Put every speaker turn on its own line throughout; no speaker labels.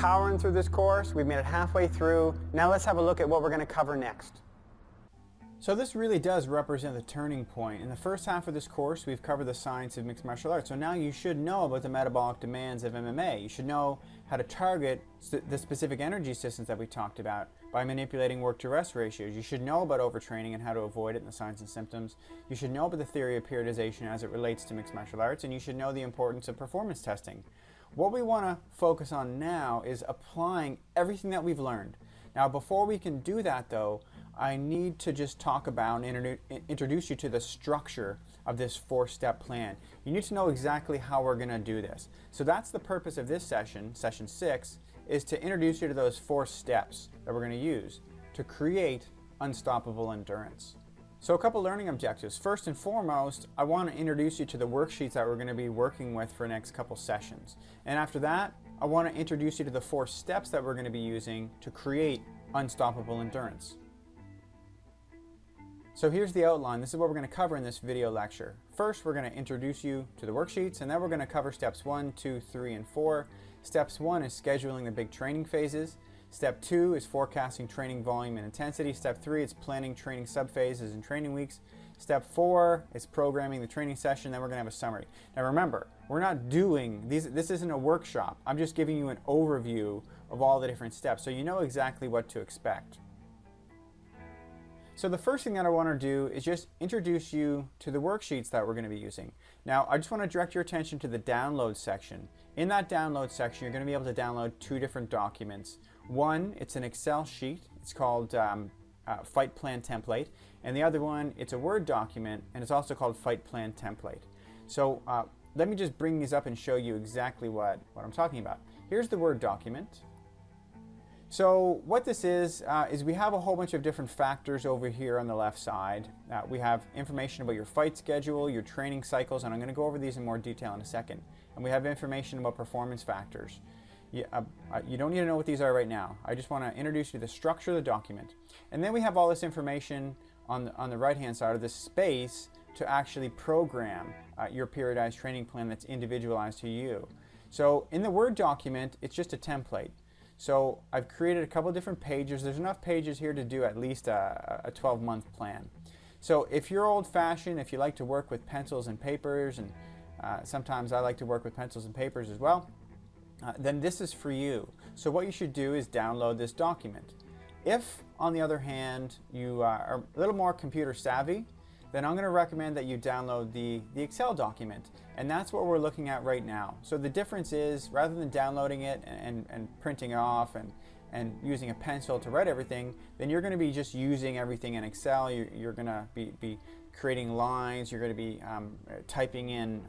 powering through this course. We've made it halfway through. Now let's have a look at what we're going to cover next. So this really does represent the turning point. In the first half of this course, we've covered the science of mixed martial arts. So now you should know about the metabolic demands of MMA. You should know how to target the specific energy systems that we talked about by manipulating work-to-rest ratios. You should know about overtraining and how to avoid it in the signs and symptoms. You should know about the theory of periodization as it relates to mixed martial arts, and you should know the importance of performance testing. What we want to focus on now is applying everything that we've learned. Now, before we can do that, though, I need to just talk about and introduce you to the structure of this four-step plan. You need to know exactly how we're going to do this. So that's the purpose of this session, session 6, is to introduce you to those 4 steps that we're going to use to create unstoppable endurance. So a couple learning objectives. First and foremost, I want to introduce you to the worksheets that we're going to be working with for the next couple sessions. And after that, I want to introduce you to the 4 steps that we're going to be using to create unstoppable endurance. So here's the outline. This is what we're going to cover in this video lecture. First, we're going to introduce you to the worksheets, and then we're going to cover steps 1, 2, 3, and 4. Steps 1 is scheduling the big training phases. Step 2 is forecasting training volume and intensity. Step 3 is planning training subphases and training weeks. Step 4 is programming the training session. Then we're going to have a summary. Now remember, we're not doing these. This isn't a workshop. I'm just giving you an overview of all the different steps so you know exactly what to expect. So the first thing that I want to do is just introduce you to the worksheets that we're going to be using. Now, I just want to direct your attention to the download section. In that download section, you're going to be able to download 2 different documents. One, it's an Excel sheet. It's called Fight Plan Template. And the other one, it's a Word document, and it's also called Fight Plan Template. So let me just bring these up and show you exactly what I'm talking about. Here's the Word document. So what this is we have a whole bunch of different factors over here on the left side. We have information about your fight schedule, your training cycles, and I'm going to go over these in more detail in a second. And we have information about performance factors. You don't need to know what these are right now. I just want to introduce you to the structure of the document. And then we have all this information on the right-hand side of this space to actually program your periodized training plan that's individualized to you. So in the Word document, it's just a template. So I've created a couple different pages. There's enough pages here to do at least a 12-month plan. So if you're old-fashioned, if you like to work with pencils and papers, and sometimes I like to work with pencils and papers as well, then this is for you. So what you should do is download this document. If, on the other hand, you are a little more computer savvy, then I'm going to recommend that you download the Excel document. And that's what we're looking at right now. So the difference is, rather than downloading it and printing it off and using a pencil to write everything, then you're going to be just using everything in Excel. You're going to be creating lines. You're going to be typing in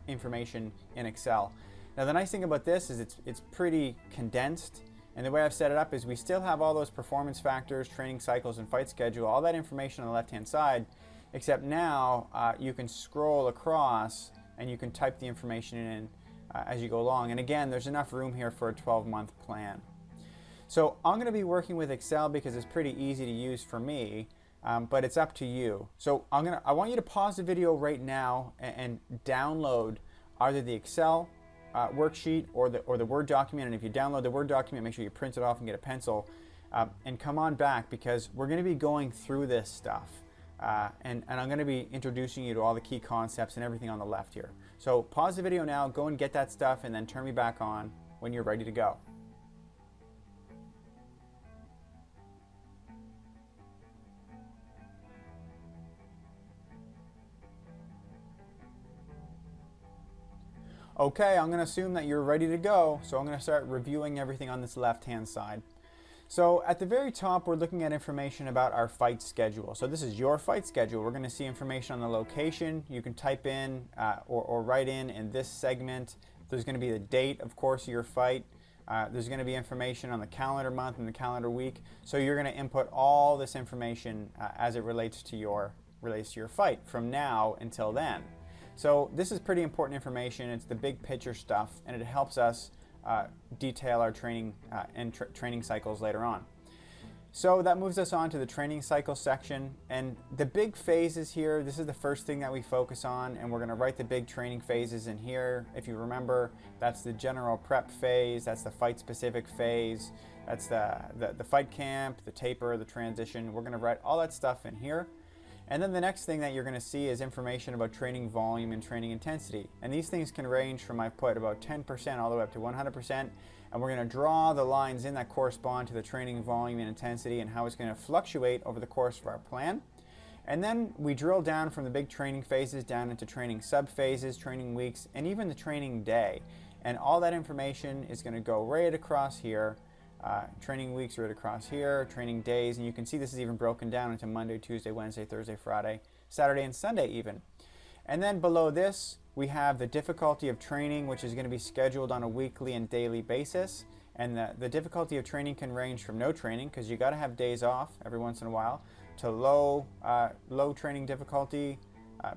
information in Excel. Now the nice thing about this is it's pretty condensed. And the way I've set it up is we still have all those performance factors, training cycles, and fight schedule, all that information on the left-hand side, except now you can scroll across and you can type the information in as you go along. And again, there's enough room here for a 12-month plan. So I'm going to be working with Excel because it's pretty easy to use for me, but it's up to you. So I want you to pause the video right now and download either the Excel worksheet or the Word document. And if you download the Word document, make sure you print it off and get a pencil and come on back, because we're going to be going through this stuff and I'm going to be introducing you to all the key concepts and everything on the left here. So pause the video now, go and get that stuff, and then turn me back on when you're ready to go. Okay, I'm going to assume that you're ready to go, so I'm going to start reviewing everything on this left-hand side. So at the very top, we're looking at information about our fight schedule. So this is your fight schedule. We're going to see information on the location. You can type in or write in this segment. There's going to be the date, of course, of your fight. There's going to be information on the calendar month and the calendar week. So you're going to input all this information as it relates to your fight from now until then. So this is pretty important information. It's the big picture stuff, and it helps us detail our training and training cycles later on. So that moves us on to the training cycle section, and the big phases here, this is the first thing that we focus on, and we're going to write the big training phases in here. If you remember, that's the general prep phase, that's the fight specific phase, that's the fight camp, the taper, the transition. We're going to write all that stuff in here. And then the next thing that you're going to see is information about training volume and training intensity. And these things can range from, I've put about 10% all the way up to 100%. And we're going to draw the lines in that correspond to the training volume and intensity and how it's going to fluctuate over the course of our plan. And then we drill down from the big training phases down into training sub-phases, training weeks, and even the training day. And all that information is going to go right across here. Training weeks right across here, training days, and you can see this is even broken down into Monday, Tuesday, Wednesday, Thursday, Friday, Saturday, and Sunday even. And then below this, we have the difficulty of training, which is going to be scheduled on a weekly and daily basis. And the difficulty of training can range from no training, because you got to have days off every once in a while, to low training difficulty,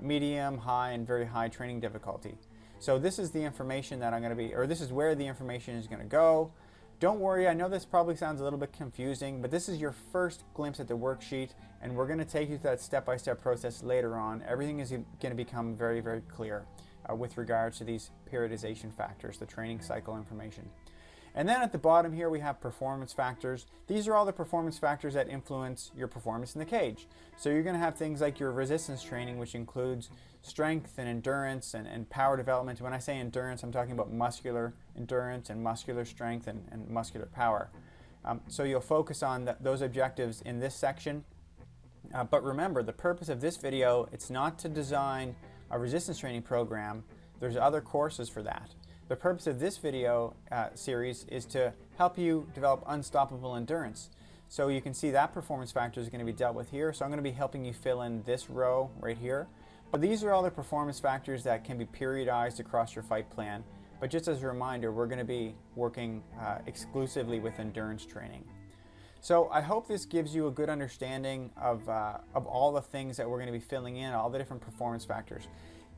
medium, high, and very high training difficulty. So this is the information that I'm going to be, or this is where the information is going to go. Don't worry, I know this probably sounds a little bit confusing, but this is your first glimpse at the worksheet, and we're going to take you through that step-by-step process later on. Everything is going to become very, very clear with regards to these periodization factors, the training cycle information. And then at the bottom here we have performance factors. These are all the performance factors that influence your performance in the cage. So you're going to have things like your resistance training, which includes strength and endurance and power development. When I say endurance, I'm talking about muscular endurance and muscular strength and muscular power. So you'll focus on those objectives in this section. But remember, the purpose of this video, it's not to design a resistance training program. There's other courses for that. The purpose of this video series is to help you develop unstoppable endurance. So you can see that performance factor is going to be dealt with here. So I'm going to be helping you fill in this row right here. But these are all the performance factors that can be periodized across your fight plan. But just as a reminder, we're going to be working exclusively with endurance training. So I hope this gives you a good understanding of all the things that we're going to be filling in, all the different performance factors.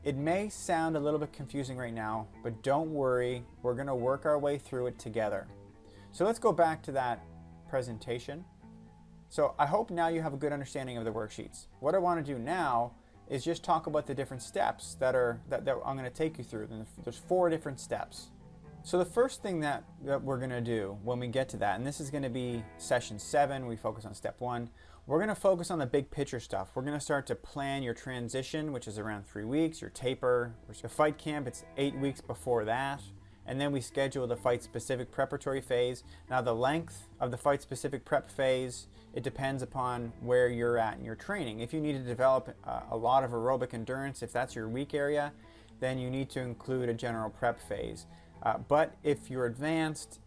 It may sound a little bit confusing right now, but don't worry, we're going to work our way through it together. So let's go back to that presentation. So I hope now you have a good understanding of the worksheets. What I want to do now is just talk about the different steps that I'm going to take you through. There's 4 different steps. So the first thing that we're going to do when we get to that, and this is going to be session 7, we focus on step 1. We're going to focus on the big picture stuff. We're going to start to plan your transition, which is around 3 weeks, your taper, your fight camp, it's 8 weeks before that. And then we schedule the fight specific preparatory phase. Now the length of the fight specific prep phase, it depends upon where you're at in your training. If you need to develop a lot of aerobic endurance, if that's your weak area, then you need to include a general prep phase. But if you're advanced,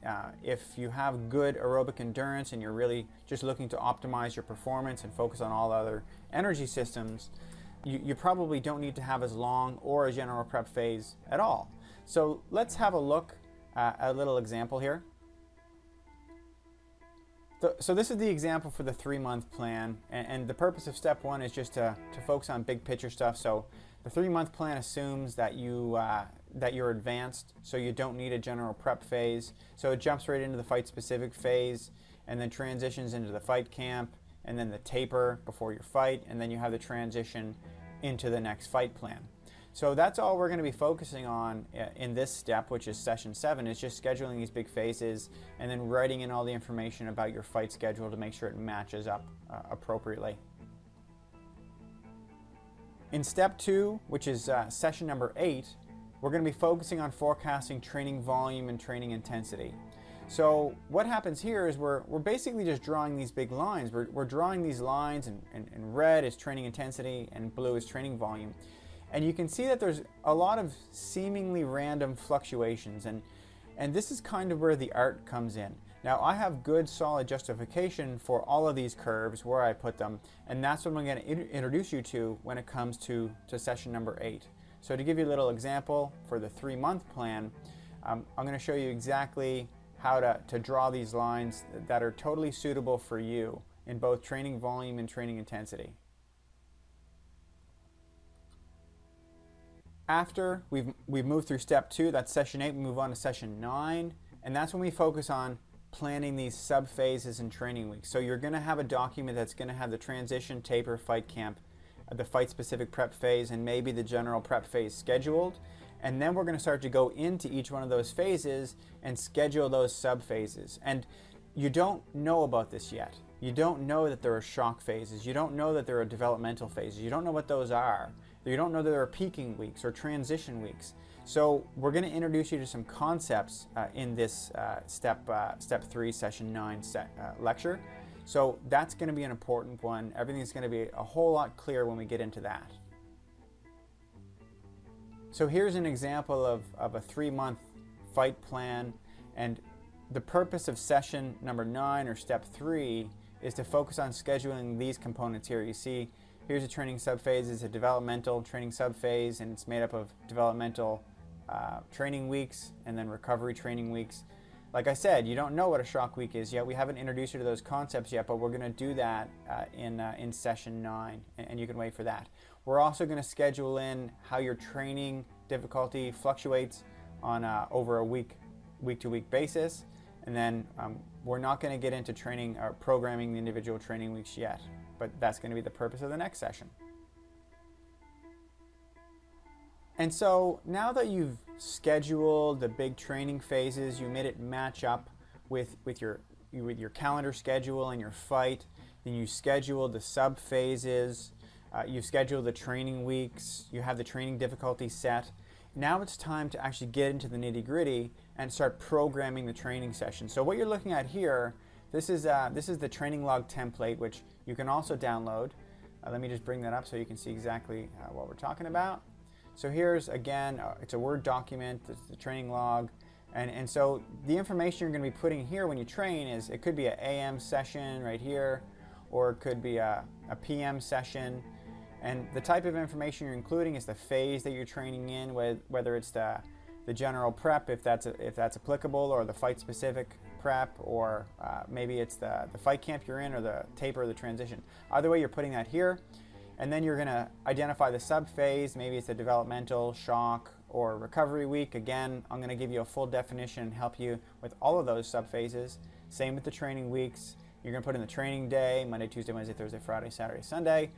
if you have good aerobic endurance and you're really just looking to optimize your performance and focus on all other energy systems, you probably don't need to have as long or a general prep phase at all. So let's have a look at a little example here. So this is the example for the 3-month plan, and the purpose of step 1 is just to focus on big picture stuff. So the 3-month plan assumes that you're advanced, so you don't need a general prep phase. So it jumps right into the fight specific phase and then transitions into the fight camp and then the taper before your fight, and then you have the transition into the next fight plan. So that's all we're going to be focusing on in this step, which is session 7, is just scheduling these big phases and then writing in all the information about your fight schedule to make sure it matches up appropriately. In step 2, which is session number 8, we're going to be focusing on forecasting training volume and training intensity. So what happens here is we're basically just drawing these big lines. We're drawing these lines, and red is training intensity and blue is training volume. And you can see that there's a lot of seemingly random fluctuations, and this is kind of where the art comes in. Now I have good solid justification for all of these curves, where I put them, and that's what I'm going to introduce you to when it comes to session number 8. So to give you a little example for the 3-month plan, I'm going to show you exactly how to draw these lines that are totally suitable for you in both training volume and training intensity. After we've moved through step 2, that's session 8, we move on to session 9, and that's when we focus on planning these sub phases and training weeks. So you're going to have a document that's going to have the transition, taper, fight camp, the fight specific prep phase, and maybe the general prep phase scheduled. And then we're going to start to go into each one of those phases and schedule those sub phases. And you don't know about this yet. You don't know that there are shock phases. You don't know that there are developmental phases. You don't know what those are. You don't know that there are peaking weeks or transition weeks. So we're going to introduce you to some concepts in this step 3, session 9 lecture. So that's going to be an important one. Everything's going to be a whole lot clearer when we get into that. So here's an example of a 3-month fight plan, and the purpose of session number 9 or step 3 is to focus on scheduling these components here. You see, here's a training subphase. It's a developmental training subphase, and it's made up of developmental training weeks and then recovery training weeks. Like I said, you don't know what a shock week is yet. We haven't introduced you to those concepts yet, but we're going to do that in session 9, and you can wait for that. We're also going to schedule in how your training difficulty fluctuates on over a week-to-week basis, and then we're not going to get into training or programming the individual training weeks yet, but that's going to be the purpose of the next session. And so now that you've scheduled the big training phases, you made it match up with your calendar schedule and your fight, then you schedule the sub phases, you schedule the training weeks, you have the training difficulty set. Now it's time to actually get into the nitty-gritty and start programming the training session. So what you're looking at here, this is the training log template, which you can also download. Let me just bring that up so you can see exactly what we're talking about. So here's, again, it's a Word document, it's the training log, and so the information you're going to be putting here when you train is, it could be an AM session right here, or it could be a PM session, and the type of information you're including is the phase that you're training in, whether it's the general prep, if that's applicable, or the fight-specific prep, or maybe it's the fight camp you're in, or the taper or the transition. Either way, you're putting that here. And then you're going to identify the sub-phase. Maybe it's a developmental, shock, or recovery week. Again, I'm going to give you a full definition and help you with all of those sub-phases. Same with the training weeks. You're going to put in the training day, Monday, Tuesday, Wednesday, Thursday, Friday, Saturday, Sunday.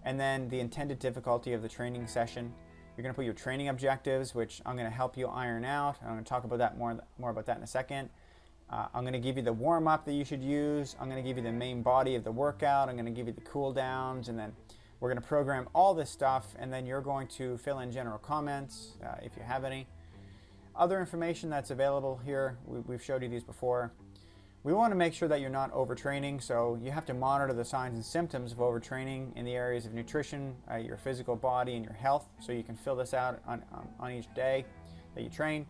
And then the intended difficulty of the training session. You're going to put your training objectives, which I'm going to help you iron out. I'm going to talk about that more about that in a second. I'm going to give you the warm-up that you should use. I'm going to give you the main body of the workout. I'm going to give you the cool downs, and then we're going to program all this stuff, and then you're going to fill in general comments if you have any. Other information that's available here, we've showed you these before. We want to make sure that you're not overtraining, so you have to monitor the signs and symptoms of overtraining in the areas of nutrition, your physical body, and your health, so you can fill this out on each day that you train.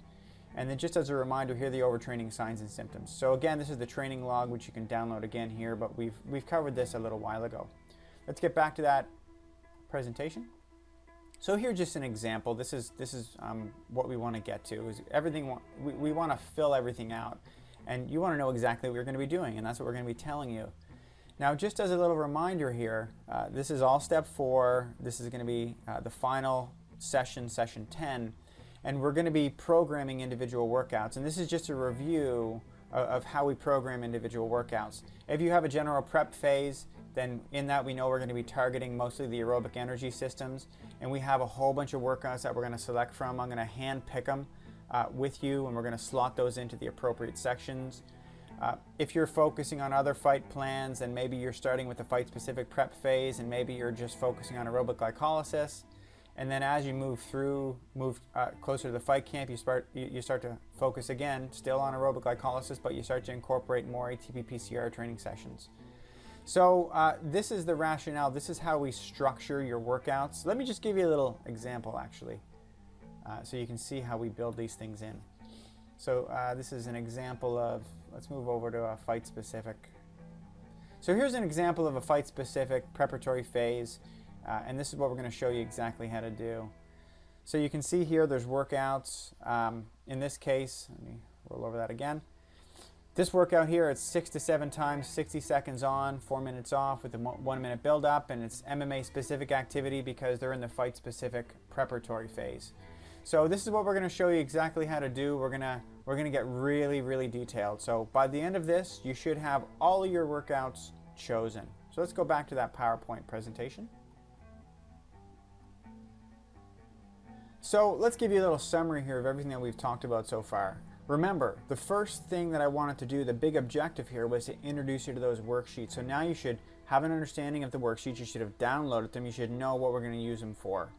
And then just as a reminder, here are the overtraining signs and symptoms. So again, this is the training log, which you can download again here, but we've covered this a little while ago. Let's get back to that presentation. So here's just an example. This is what we want to get to. Is everything we want to fill everything out, and you want to know exactly what you're going to be doing, and that's what we're going to be telling you. Now, just as a little reminder here, this is all step 4. This is going to be the final session, session 10, and we're going to be programming individual workouts. And this is just a review of how we program individual workouts. If you have a general prep phase, then in that we know we're going to be targeting mostly the aerobic energy systems, and we have a whole bunch of workouts that we're going to select from. I'm going to hand pick them with you, and we're going to slot those into the appropriate sections. If you're focusing on other fight plans, then maybe you're starting with the fight-specific prep phase, and maybe you're just focusing on aerobic glycolysis. And then as you move closer to the fight camp, you start to focus again, still on aerobic glycolysis, but you start to incorporate more ATP-PCR training sessions. So this is the rationale. This is how we structure your workouts. Let me just give you a little example, actually, so you can see how we build these things in. So this is an example of, let's move over to a fight-specific. So here's an example of a fight-specific preparatory phase, and this is what we're going to show you exactly how to do. So you can see here there's workouts. In this case, let me roll over that again. This workout here, it's 6 to 7 times, 60 seconds on, 4 minutes off with a 1 minute build up, and it's MMA specific activity because they're in the fight specific preparatory phase. So this is what we're going to show you exactly how to do. We're going to get really detailed. So by the end of this, you should have all of your workouts chosen. So let's go back to that PowerPoint presentation. So let's give you a little summary here of everything that we've talked about so far. Remember, the first thing that I wanted to do, the big objective here, was to introduce you to those worksheets. So now you should have an understanding of the worksheets. You should have downloaded them. You should know what we're going to use them for.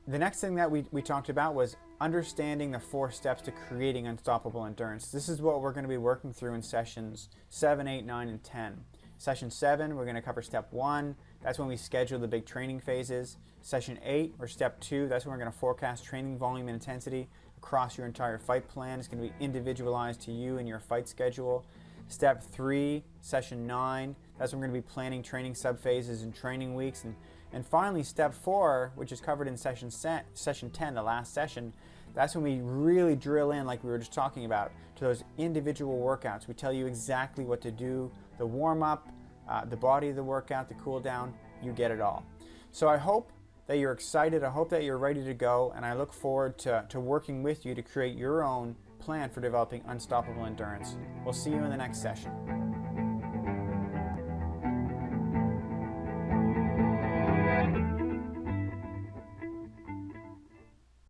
The next thing that we talked about was understanding the 4 steps to creating unstoppable endurance. This is what we're going to be working through in sessions 7, 8, 9, and 10. Session 7, we're going to cover step 1. That's when we schedule the big training phases. Session 8, or step 2, that's when we're going to forecast training volume and intensity across your entire fight plan. It's going to be individualized to you and your fight schedule. Step 3, session 9, that's when we're going to be planning training subphases and training weeks. And finally, step 4, which is covered in session 10, the last session, that's when we really drill in, like we were just talking about, to those individual workouts. We tell you exactly what to do, the warm-up, the body of the workout, the cool down, you get it all. So I hope that you're excited, I hope that you're ready to go, and I look forward to working with you to create your own plan for developing unstoppable endurance. We'll see you in the next session.